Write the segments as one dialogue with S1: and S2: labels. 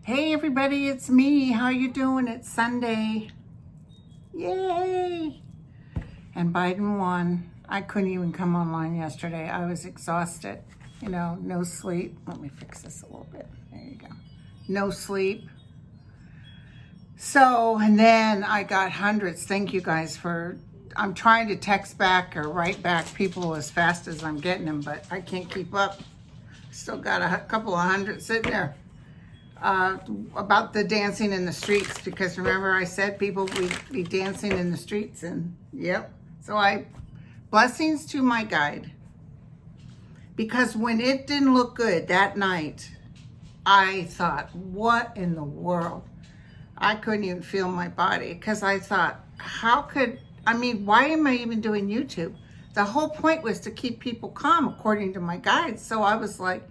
S1: Hey everybody, it's me. How you doing? It's Sunday. Yay! And Biden won. I couldn't even come online yesterday. I was exhausted. You know, no sleep. Let me fix this a little bit. There you go. No sleep. So, and then I got hundreds. Thank you guys for, I'm trying to text back or write back people as fast as I'm getting them, but I can't keep up. Still got a couple of hundred sitting there. About the dancing in the streets, because remember I said people would be dancing in the streets, and yep. So blessings to my guide, because when it didn't look good that night, I thought, what in the world? I couldn't even feel my body, because I thought, why am I even doing YouTube? The whole point was to keep people calm according to my guides. So I was like,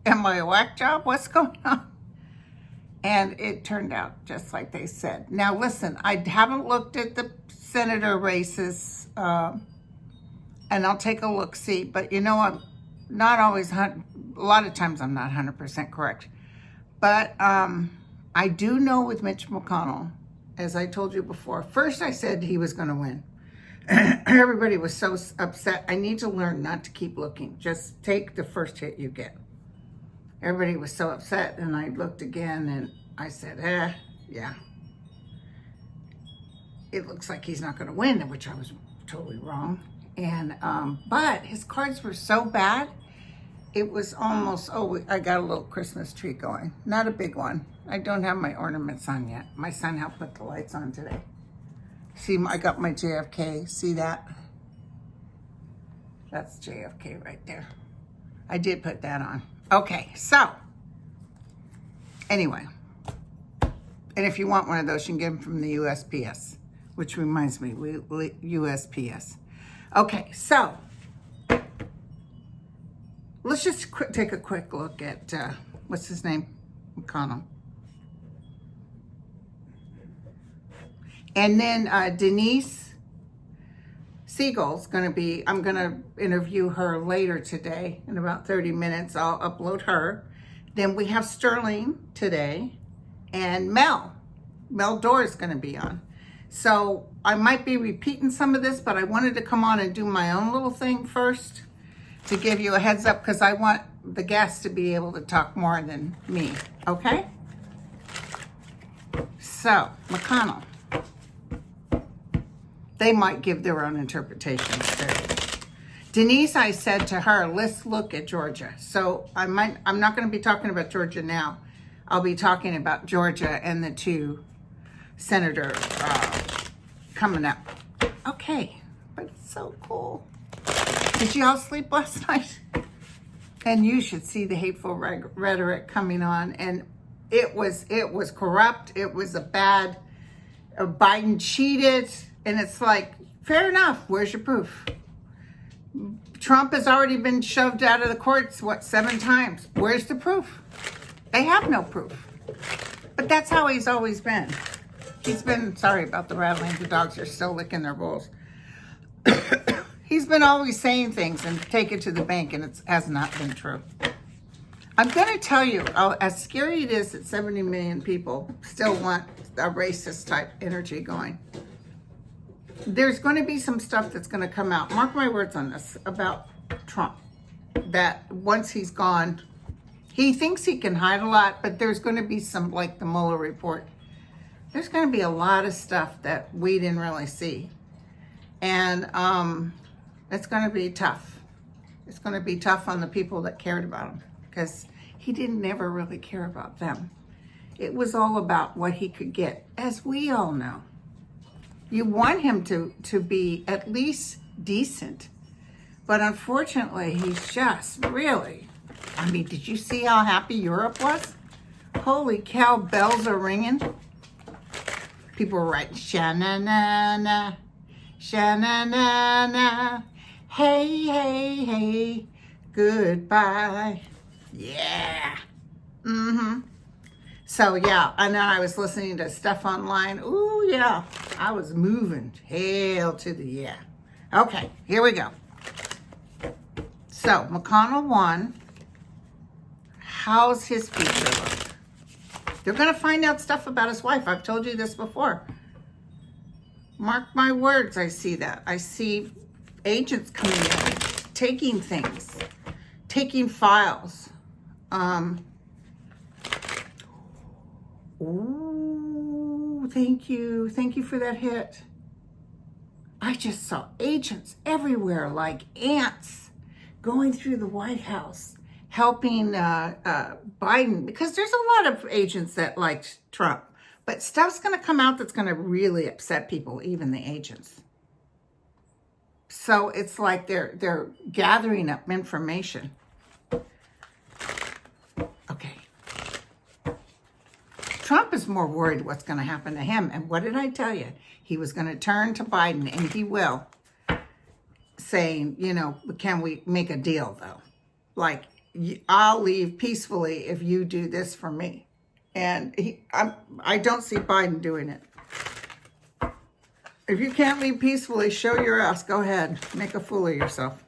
S1: am I a whack job? What's going on? And it turned out just like they said. Now, listen, I haven't looked at the senator races, and I'll take a look-see. But, you know, I'm not always, a lot of times I'm not 100% correct. But I do know with Mitch McConnell, as I told you before, first I said he was going to win. Everybody was so upset. I need to learn not to keep looking. Just take the first hit you get. Everybody was so upset, and I looked again, and I said, yeah. It looks like he's not going to win, which I was totally wrong. And but his cards were so bad, it was almost, I got a little Christmas tree going. Not a big one. I don't have my ornaments on yet. My son helped put the lights on today. See, I got my JFK. See that? That's JFK right there. I did put that on. Okay, so, anyway, and if you want one of those, you can get them from the USPS, which reminds me, USPS. Okay, so, let's just take a quick look at, what's his name? McConnell. And then Denise Siegel's going to be, I'm going to interview her later today in about 30 minutes. I'll upload her. Then we have Sterling today, and Mel Dorr is going to be on. So I might be repeating some of this, but I wanted to come on and do my own little thing first to give you a heads up, because I want the guests to be able to talk more than me. Okay? So, McConnell. They might give their own interpretations too. Denise, I said to her, let's look at Georgia. So I'm not going to be talking about Georgia now. I'll be talking about Georgia and the two senators coming up. Okay, but it's so cool. Did you all sleep last night? And you should see the hateful rhetoric coming on. And it was corrupt. It was Biden cheated. And it's like, fair enough. Where's your proof? Trump has already been shoved out of the courts, 7 times? Where's the proof? They have no proof. But that's how he's always been. He's been, sorry about the rattling, the dogs are still licking their bowls. He's been always saying things and take it to the bank, and it has not been true. I'm going to tell you, as scary it is that 70 million people still want a racist type energy going. There's going to be some stuff that's going to come out. Mark my words on this about Trump. That once he's gone, he thinks he can hide a lot, but there's going to be some, like the Mueller report. There's going to be a lot of stuff that we didn't really see. And it's going to be tough. It's going to be tough on the people that cared about him, because he didn't never really care about them. It was all about what he could get, as we all know. You want him to be at least decent. But unfortunately, he's just really I mean, did you see how happy Europe was? Holy cow, bells are ringing. People were writing, sha-na-na-na, sha-na-na-na, hey, hey, hey, goodbye. Yeah. Mm-hmm. So, yeah, and then I was listening to stuff online. Ooh, yeah, I was moving. Hail to the yeah. Okay, here we go. So, McConnell won. How's his future look? They're going to find out stuff about his wife. I've told you this before. Mark my words, I see that. I see agents coming in, taking things, taking files. Ooh, thank you. Thank you for that hit. I just saw agents everywhere like ants going through the White House, helping Biden, because there's a lot of agents that liked Trump. But stuff's going to come out that's going to really upset people, even the agents. So it's like they're gathering up information. Okay. Trump is more worried what's going to happen to him. And what did I tell you? He was going to turn to Biden, and he will, saying, you know, can we make a deal, though? Like, I'll leave peacefully if you do this for me. And I don't see Biden doing it. If you can't leave peacefully, show your ass. Go ahead. Make a fool of yourself.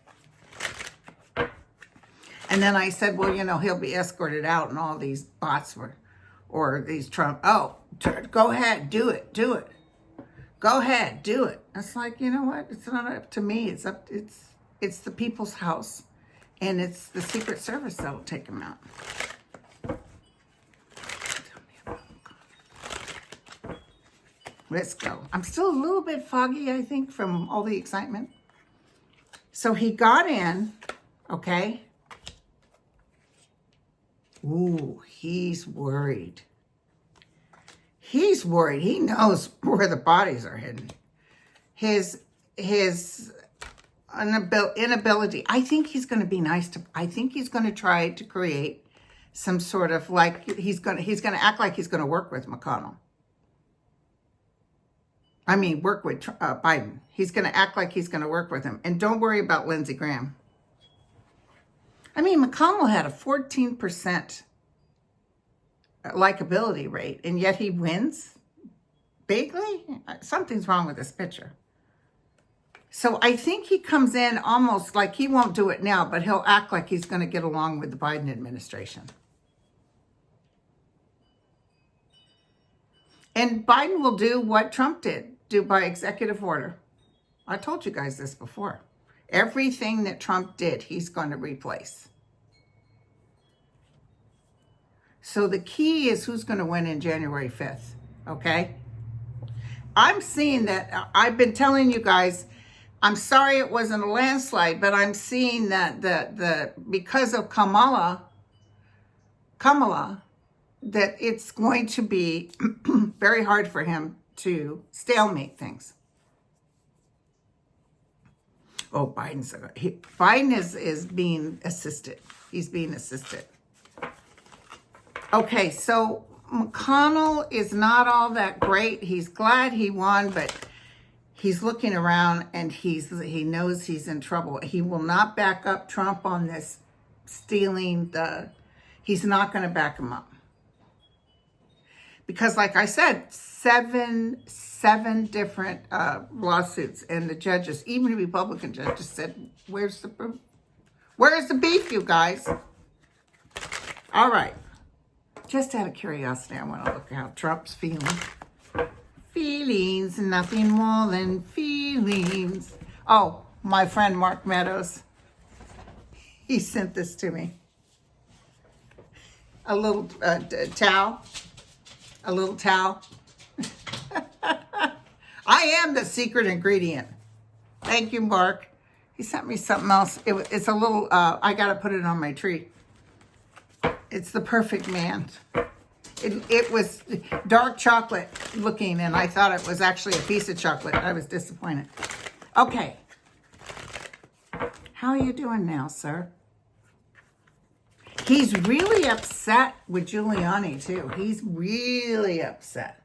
S1: And then I said, well, you know, he'll be escorted out and all these bots were, or these Trump, go ahead, do it. Go ahead, do it. It's like, you know what? It's not up to me. It's the people's house. And it's the Secret Service that'll take him out. Let's go. I'm still a little bit foggy, I think, from all the excitement. So he got in, okay? Ooh, he's worried. He's worried. He knows where the bodies are hidden. His inability. I think he's going to be nice to. I think he's going to try to create some sort of like he's going to act like he's going to work with McConnell. I mean, work with Biden. He's going to act like he's going to work with him. And don't worry about Lindsey Graham. I mean, McConnell had a 14% likability rate, and yet he wins bigly? Something's wrong with this picture. So I think he comes in almost like he won't do it now, but he'll act like he's going to get along with the Biden administration. And Biden will do what Trump did. Do by executive order. I told you guys this before. Everything that Trump did, he's going to replace. So the key is who's going to win in January 5th, okay? I'm seeing that, I've been telling you guys, I'm sorry it wasn't a landslide, but I'm seeing that because of Kamala, that it's going to be very hard for him to stalemate things. Oh, Biden is being assisted. He's being assisted. Okay, so McConnell is not all that great. He's glad he won, but he's looking around and he knows he's in trouble. He will not back up Trump on this stealing he's not going to back him up. Because like I said, seven different lawsuits, and the judges, even the Republican judges, said, where's the proof? Where's the beef, you guys? All right. Just out of curiosity, I want to look at how Trump's feeling. Feelings, nothing more than feelings. Oh, my friend Mark Meadows, he sent this to me. A little towel. A little towel. I am the secret ingredient. Thank you, Mark. He sent me something else. It's a little, I got to put it on my tree. It's the perfect man. It was dark chocolate looking, and I thought it was actually a piece of chocolate. I was disappointed. Okay. How are you doing now, sir? He's really upset with Giuliani, too. He's really upset.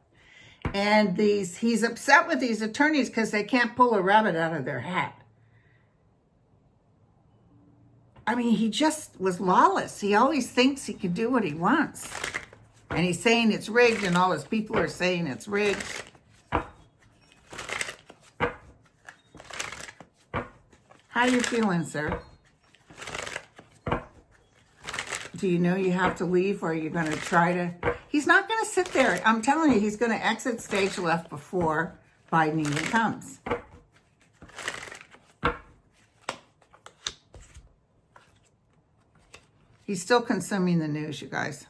S1: And he's upset with these attorneys because they can't pull a rabbit out of their hat. I mean, he just was lawless. He always thinks he can do what he wants. And he's saying it's rigged, and all his people are saying it's rigged. How you feeling, sir? Do you know you have to leave, or are you going to try to? He's not going to sit there. I'm telling you, he's going to exit stage left before Biden even comes. He's still consuming the news, you guys.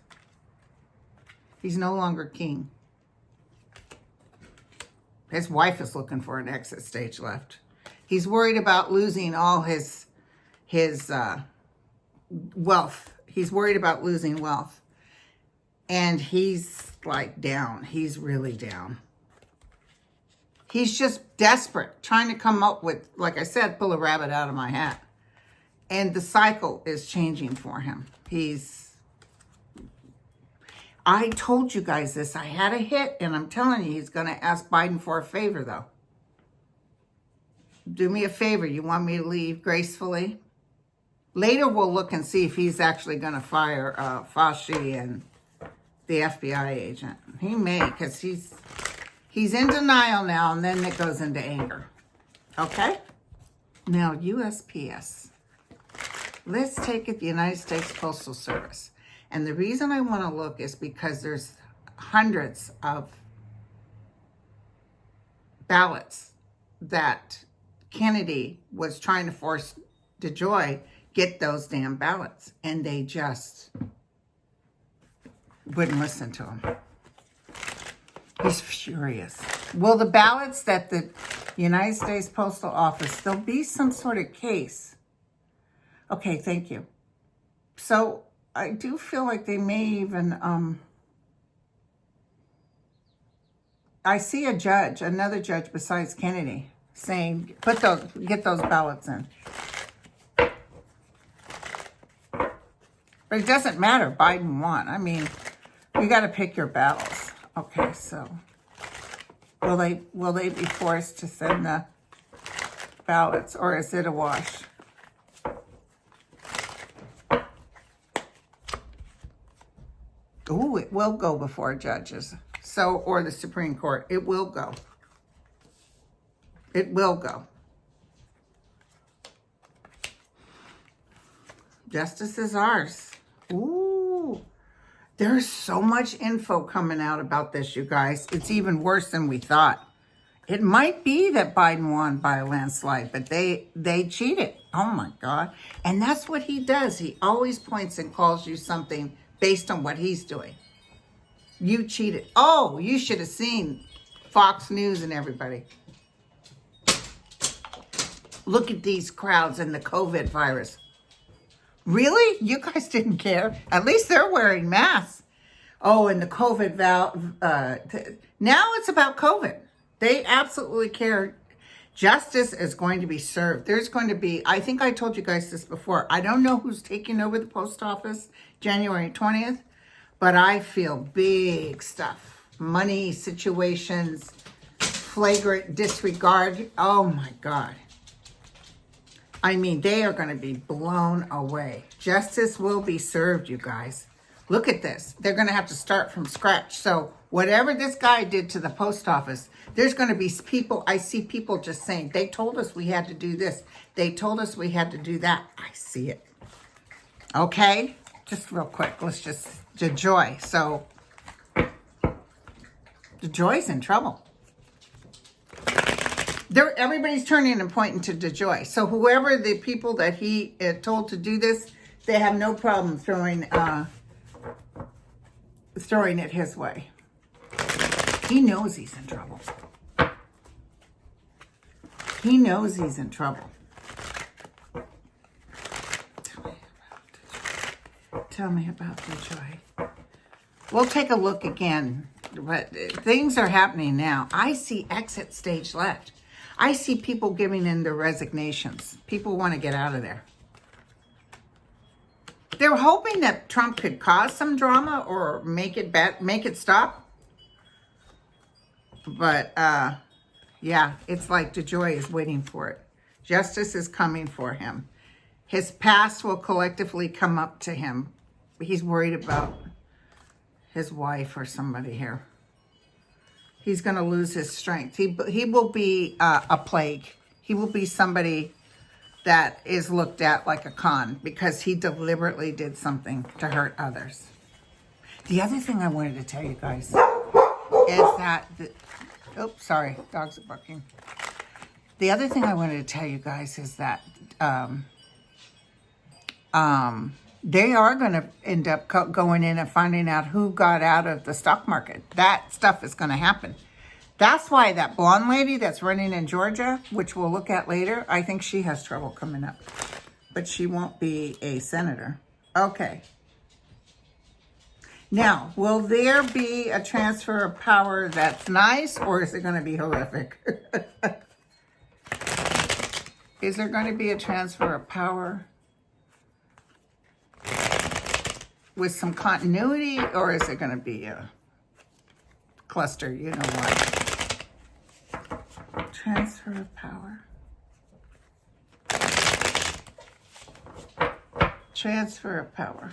S1: He's no longer king. His wife is looking for an exit stage left. He's worried about losing all his wealth. He's worried about losing wealth. And he's like down. He's really down. He's just desperate, trying to come up with, like I said, pull a rabbit out of my hat. And the cycle is changing for him. I told you guys this. I had a hit, and I'm telling you, he's going to ask Biden for a favor, though. Do me a favor. You want me to leave gracefully? Later, we'll look and see if he's actually going to fire Fauci and the FBI agent. He may, because he's in denial now, and then it goes into anger. Okay? Now, USPS. Let's take it, the United States Postal Service. And the reason I want to look is because there's hundreds of ballots that Kennedy was trying to force DeJoy get those damn ballots. And they just wouldn't listen to him. He's furious. Will the ballots that the United States Postal Office, there'll be some sort of case. Okay, thank you. So I do feel like they may even, I see a judge, another judge besides Kennedy, saying, get those ballots in. But it doesn't matter. Biden won. I mean, you got to pick your battles. Okay, so will they be forced to send the ballots, or is it a wash? Ooh, it will go before judges. So, or the Supreme Court. It will go. It will go. Justice is ours. Ooh. There's so much info coming out about this, you guys. It's even worse than we thought. It might be that Biden won by a landslide, but they cheated. Oh, my God. And that's what he does. He always points and calls you something based on what he's doing. You cheated. Oh, you should have seen Fox News and everybody. Look at these crowds and the COVID virus. Really? You guys didn't care? At least they're wearing masks. Oh, and the COVID now it's about COVID. They absolutely care. Justice is going to be served. There's going to be, I think I told you guys this before. I don't know who's taking over the post office January 20th, but I feel big stuff. Money situations, flagrant disregard. Oh my God. I mean, they are going to be blown away. Justice will be served, you guys. Look at this. They're going to have to start from scratch. So whatever this guy did to the post office, there's going to be people, I see people just saying, they told us we had to do this. They told us we had to do that. I see it. Okay? Just real quick. Let's just, DeJoy. So DeJoy's in trouble. Everybody's turning and pointing to DeJoy. So whoever the people that he told to do this, they have no problem throwing it his way. He knows he's in trouble. He knows he's in trouble. Tell me about DeJoy. We'll take a look again. But things are happening now. I see exit stage left. I see people giving in their resignations. People want to get out of there. They're hoping that Trump could cause some drama or make it stop. But yeah, it's like DeJoy is waiting for it. Justice is coming for him. His past will collectively come up to him. He's worried about his wife or somebody here. He's going to lose his strength. He will be a plague. He will be somebody that is looked at like a con because he deliberately did something to hurt others. The other thing I wanted to tell you guys is that, oops, sorry, dogs are barking. The other thing I wanted to tell you guys is that they are going to end up going in and finding out who got out of the stock market. That stuff is going to happen. That's why that blonde lady that's running in Georgia, which we'll look at later, I think she has trouble coming up. But she won't be a senator. Okay. Now, will there be a transfer of power that's nice, or is it going to be horrific? Is there going to be a transfer of power with some continuity, or is it going to be a cluster? You know what? Transfer of power. Transfer of power.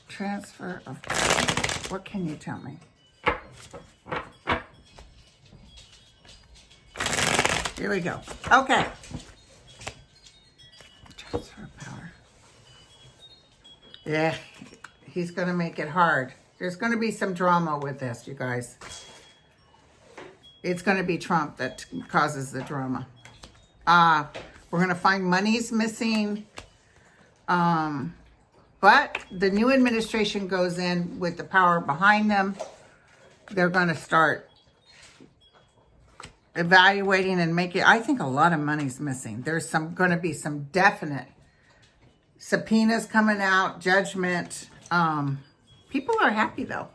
S1: Transfer of power. What can you tell me? Here we go. Okay. Transfer of power. Yeah, he's going to make it hard. There's going to be some drama with this, you guys. It's going to be Trump that causes the drama. We're going to find money's missing. But the new administration goes in with the power behind them. They're going to start evaluating and making. I think a lot of money's missing. There's going to be some definite subpoenas coming out, judgment. People are happy, though.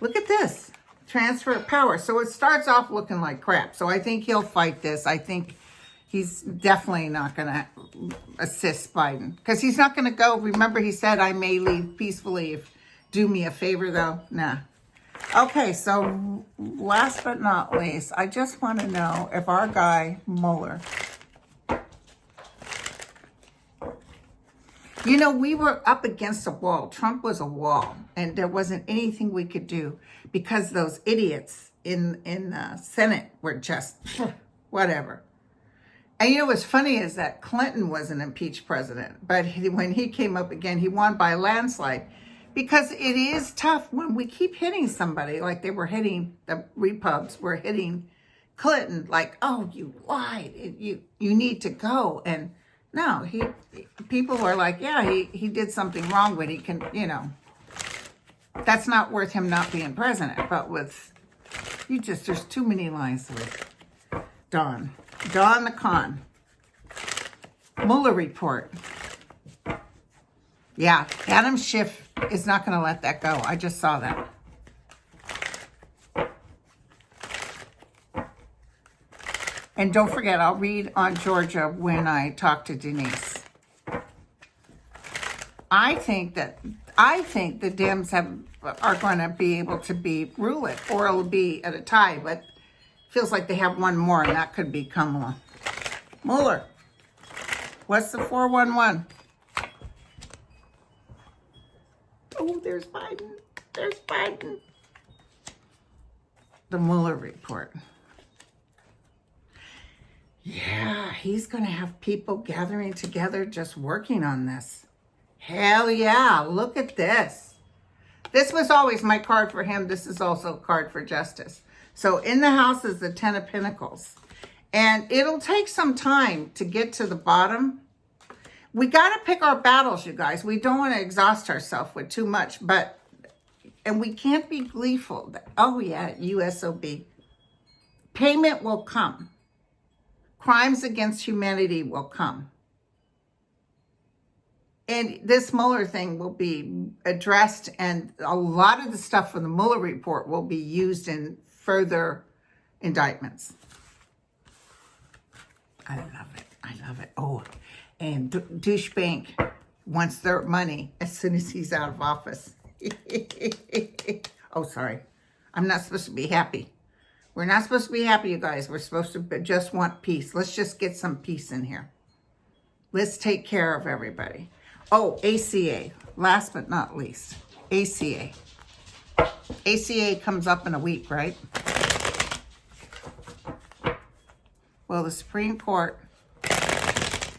S1: Look at this. Transfer of power. So it starts off looking like crap. So I think he'll fight this. I think he's definitely not going to assist Biden. Because he's not going to go. Remember, he said, I may leave peacefully if do me a favor, though. Nah. Okay, so last but not least, I just want to know if our guy, Mueller, you know, we were up against a wall. Trump was a wall, and there wasn't anything we could do because those idiots in the Senate were just whatever. And you know what's funny is that Clinton was an impeached president, but when he came up again, he won by a landslide because it is tough when we keep hitting somebody like they were hitting the Repubs, were hitting Clinton, like, oh, you lied, you need to go. And no, people were like, yeah, he did something wrong, but he can, you know, that's not worth him not being president. But with, there's too many lines with Don the con. Mueller report. Yeah, Adam Schiff is not going to let that go. I just saw that. And don't forget, I'll read on Georgia when I talk to Denise. I think the Dems are going to be able to rule it, or it'll be at a tie, but it feels like they have one more, and that could be Kamala. Mueller, what's the 411? Oh, there's Biden. There's Biden. The Mueller report. Yeah, he's going to have people gathering together just working on this. Hell yeah, look at this. This was always my card for him. This is also a card for justice. So in the House is the 10 of Pentacles. And it'll take some time to get to the bottom. We got to pick our battles, you guys. We don't want to exhaust ourselves with too much. And we can't be gleeful. Oh yeah, USOB. Payment will come. Crimes against humanity will come. And this Mueller thing will be addressed, and a lot of the stuff from the Mueller report will be used in further indictments. I love it. I love it. Oh, and Douche Bank wants their money as soon as he's out of office. Oh, sorry. I'm not supposed to be happy. We're not supposed to be happy, you guys. We're supposed to just want peace. Let's just get some peace in here. Let's take care of everybody. Oh, ACA. Last but not least. ACA. ACA comes up in a week, right? Well, the Supreme Court,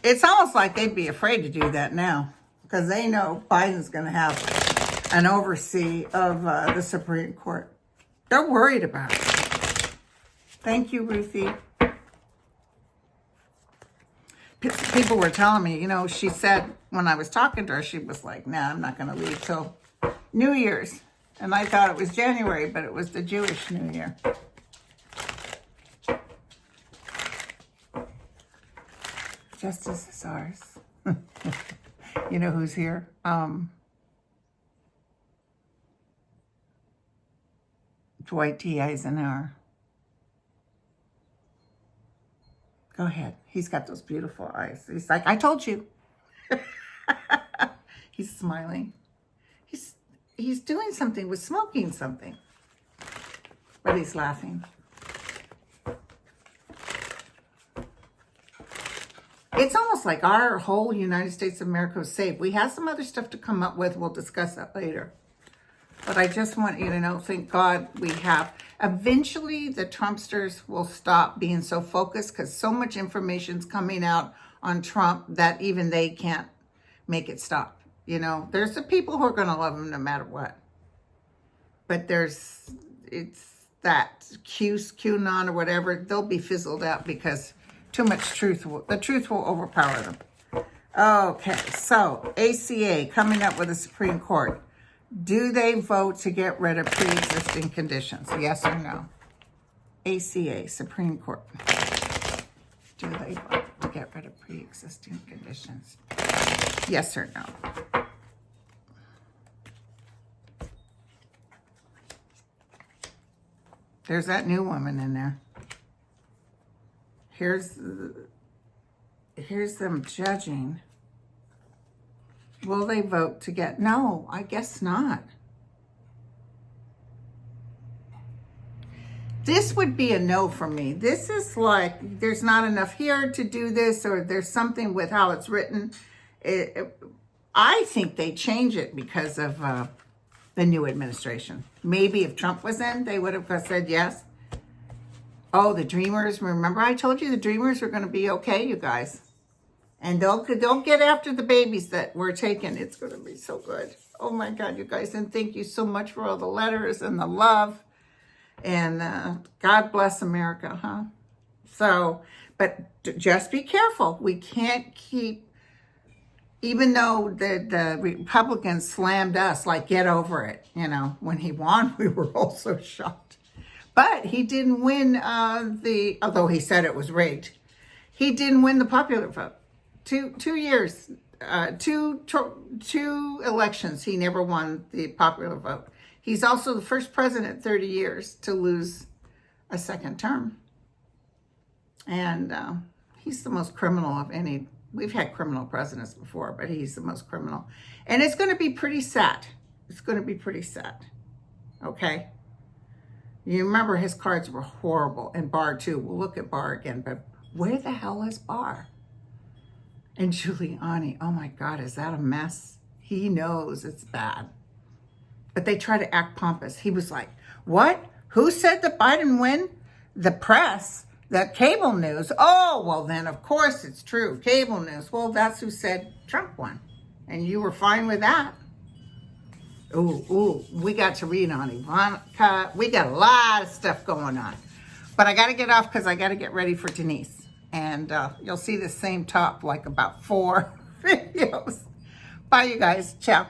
S1: it's almost like they'd be afraid to do that now because they know Biden's going to have an oversee of the Supreme Court. They're worried about it. Thank you, Ruthie. People were telling me, you know, she said when I was talking to her, she was like, nah, I'm not going to leave till New Year's. And I thought it was January, but it was the Jewish New Year. Justice is ours. You know who's here? Dwight D. Eisenhower. Go ahead. He's got those beautiful eyes. He's like, I told you. He's smiling. He's doing something with smoking something. But he's laughing. It's almost like our whole United States of America is safe. We have some other stuff to come up with. We'll discuss that later. But I just want you to know, thank God we have. Eventually, the Trumpsters will stop being so focused because so much information's coming out on Trump that even they can't make it stop. You know, there's the people who are going to love him no matter what. But it's that QAnon or whatever, they'll be fizzled out because too much the truth will overpower them. Okay, so ACA coming up with the Supreme Court. Do they vote to get rid of pre-existing conditions? Yes or no? ACA, Supreme Court. Do they vote to get rid of pre-existing conditions? Yes or no? There's that new woman in there. Here's them judging. Will they vote to get... No, I guess not. This would be a no for me. This is like, there's not enough here to do this, or there's something with how it's written. I think they change it because of the new administration. Maybe if Trump was in, they would have said yes. Oh, the Dreamers. Remember I told you the Dreamers were going to be okay, you guys. And they'll get after the babies that were taken. It's going to be so good. Oh, my God, you guys. And thank you so much for all the letters and the love. And God bless America, huh? So, but just be careful. We can't keep, even though the Republicans slammed us, like, get over it. You know, when he won, we were all so shocked. But he didn't win although he said it was rigged, he didn't win the popular vote. Two years, two elections, he never won the popular vote. He's also the first president in 30 years to lose a second term. And he's the most criminal of any. We've had criminal presidents before, but he's the most criminal. And it's going to be pretty sad. It's going to be pretty sad. Okay? You remember his cards were horrible. And Barr, too. We'll look at Barr again. But where the hell is Barr? And Giuliani, oh my God, is that a mess? He knows it's bad. But they try to act pompous. He was like, what? Who said that Biden win? The press, the cable news. Oh, well then, of course it's true. Cable news. Well, that's who said Trump won. And you were fine with that. Ooh, we got to read on Ivanka. We got a lot of stuff going on. But I got to get off because I got to get ready for Denise. And you'll see the same top like about 4 videos. Bye, you guys. Ciao.